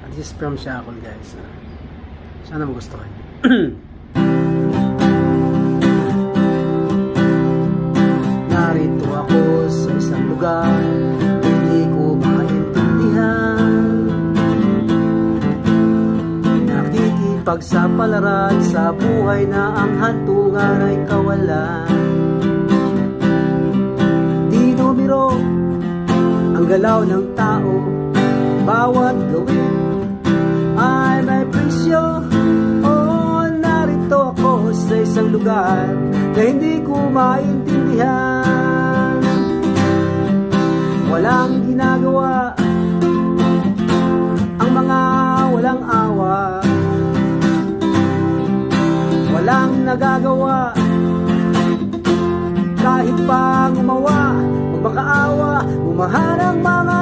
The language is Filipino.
This is from Shackle, guys. Sana magustuhan niyo. Narito ako sa isang lugar, hindi ko maintindihan. Nakikipagsapalaran sa buhay na ang hantungan ay kawalan. Di numero ang galaw ng tao, bawat gawin ay may presyo. Oh, narito ako sa isang lugar na hindi ko maintindihan. Walang ginagawa ang mga walang awa, walang nagagawa kahit pa gumawa, magmakaawa, umahal ang mga